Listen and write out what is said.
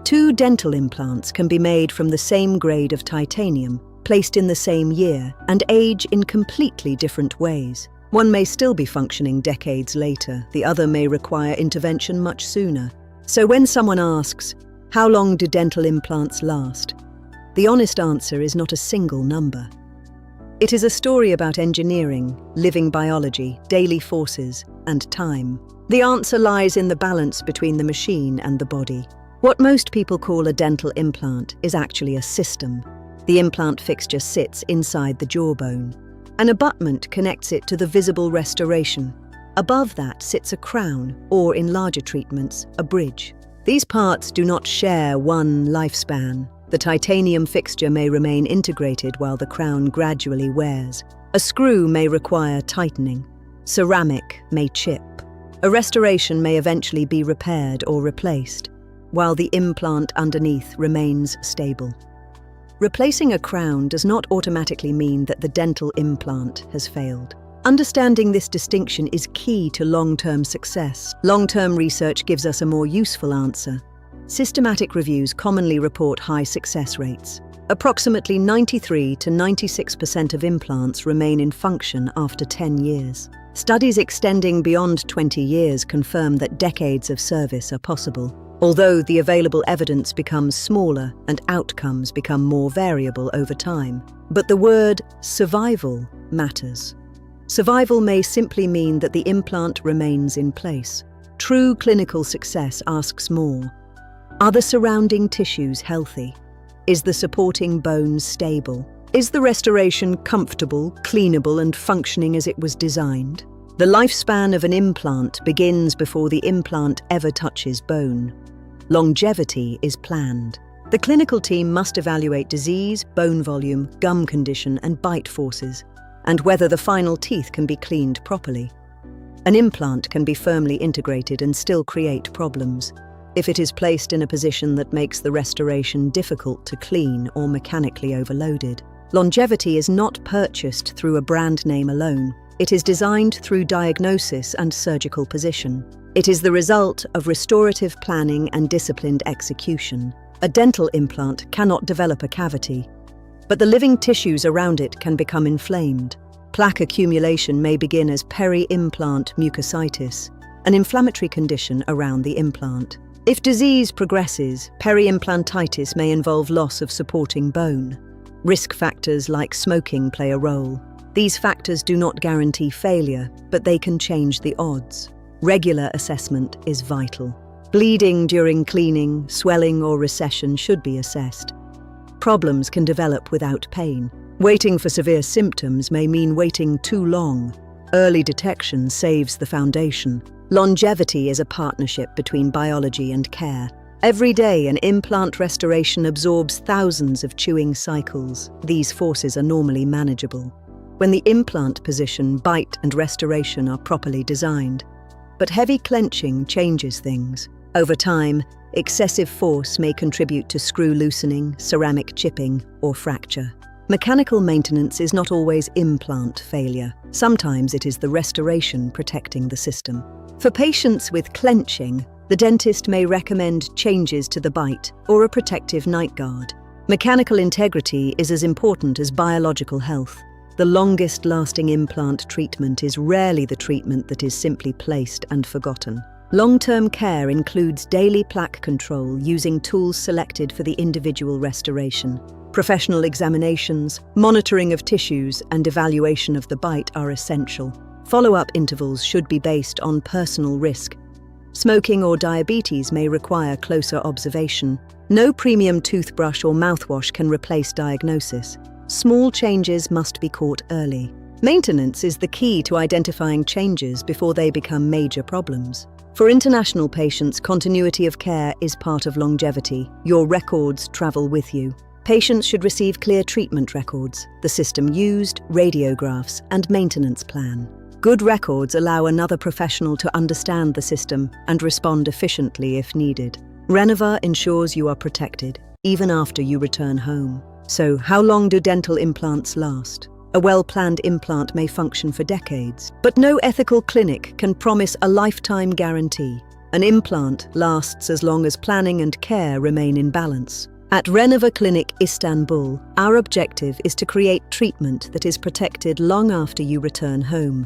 Two dental implants can be made from the same grade of titanium, placed in the same year, and age in completely different ways. One may still be functioning decades later, the other may require intervention much sooner. So when someone asks, how long do dental implants last? The honest answer is not a single number. It is a story about engineering, living biology, daily forces, and time. The answer lies in the balance between the machine and the body. What most people call a dental implant is actually a system. The implant fixture sits inside the jawbone. An abutment connects it to the visible restoration. Above that sits a crown, or in larger treatments, a bridge. These parts do not share one lifespan. The titanium fixture may remain integrated while the crown gradually wears. A screw may require tightening. Ceramic may chip. A restoration may eventually be repaired or replaced, while the implant underneath remains stable. Replacing a crown does not automatically mean that the dental implant has failed. Understanding this distinction is key to long-term success. Long-term research gives us a more useful answer. Systematic reviews commonly report high success rates. Approximately 93 to 96% of implants remain in function after 10 years. Studies extending beyond 20 years confirm that decades of service are possible, although the available evidence becomes smaller and outcomes become more variable over time. But the word survival matters. Survival may simply mean that the implant remains in place. True clinical success asks more. Are the surrounding tissues healthy? Is the supporting bone stable? Is the restoration comfortable, cleanable, and functioning as it was designed? The lifespan of an implant begins before the implant ever touches bone. Longevity is planned. The clinical team must evaluate disease, bone volume, gum condition, and bite forces, and whether the final teeth can be cleaned properly. An implant can be firmly integrated and still create problems if it is placed in a position that makes the restoration difficult to clean or mechanically overloaded. Longevity is not purchased through a brand name alone. It is designed through diagnosis and surgical position. It is the result of restorative planning and disciplined execution. A dental implant cannot develop a cavity, but the living tissues around it can become inflamed. Plaque accumulation may begin as peri-implant mucositis, an inflammatory condition around the implant. If disease progresses, peri-implantitis may involve loss of supporting bone. Risk factors like smoking play a role. These factors do not guarantee failure, but they can change the odds. Regular assessment is vital. Bleeding during cleaning, swelling, or recession should be assessed. Problems can develop without pain. Waiting for severe symptoms may mean waiting too long. Early detection saves the foundation. Longevity is a partnership between biology and care. Every day, an implant restoration absorbs thousands of chewing cycles. These forces are normally manageable when the implant position, bite, and restoration are properly designed. But heavy clenching changes things. Over time, excessive force may contribute to screw loosening, ceramic chipping, or fracture. Mechanical maintenance is not always implant failure. Sometimes it is the restoration protecting the system. For patients with clenching, the dentist may recommend changes to the bite or a protective night guard. Mechanical integrity is as important as biological health. The longest-lasting implant treatment is rarely the treatment that is simply placed and forgotten. Long-term care includes daily plaque control using tools selected for the individual restoration. Professional examinations, monitoring of tissues, and evaluation of the bite are essential. Follow-up intervals should be based on personal risk. Smoking or diabetes may require closer observation. No premium toothbrush or mouthwash can replace diagnosis. Small changes must be caught early. Maintenance is the key to identifying changes before they become major problems. For international patients, continuity of care is part of longevity. Your records travel with you. Patients should receive clear treatment records, the system used, radiographs, and maintenance plan. Good records allow another professional to understand the system and respond efficiently if needed. Renova ensures you are protected, even after you return home. So, how long do dental implants last? A well-planned implant may function for decades, but no ethical clinic can promise a lifetime guarantee. An implant lasts as long as planning and care remain in balance. At Renova Clinic, Istanbul, our objective is to create treatment that is protected long after you return home.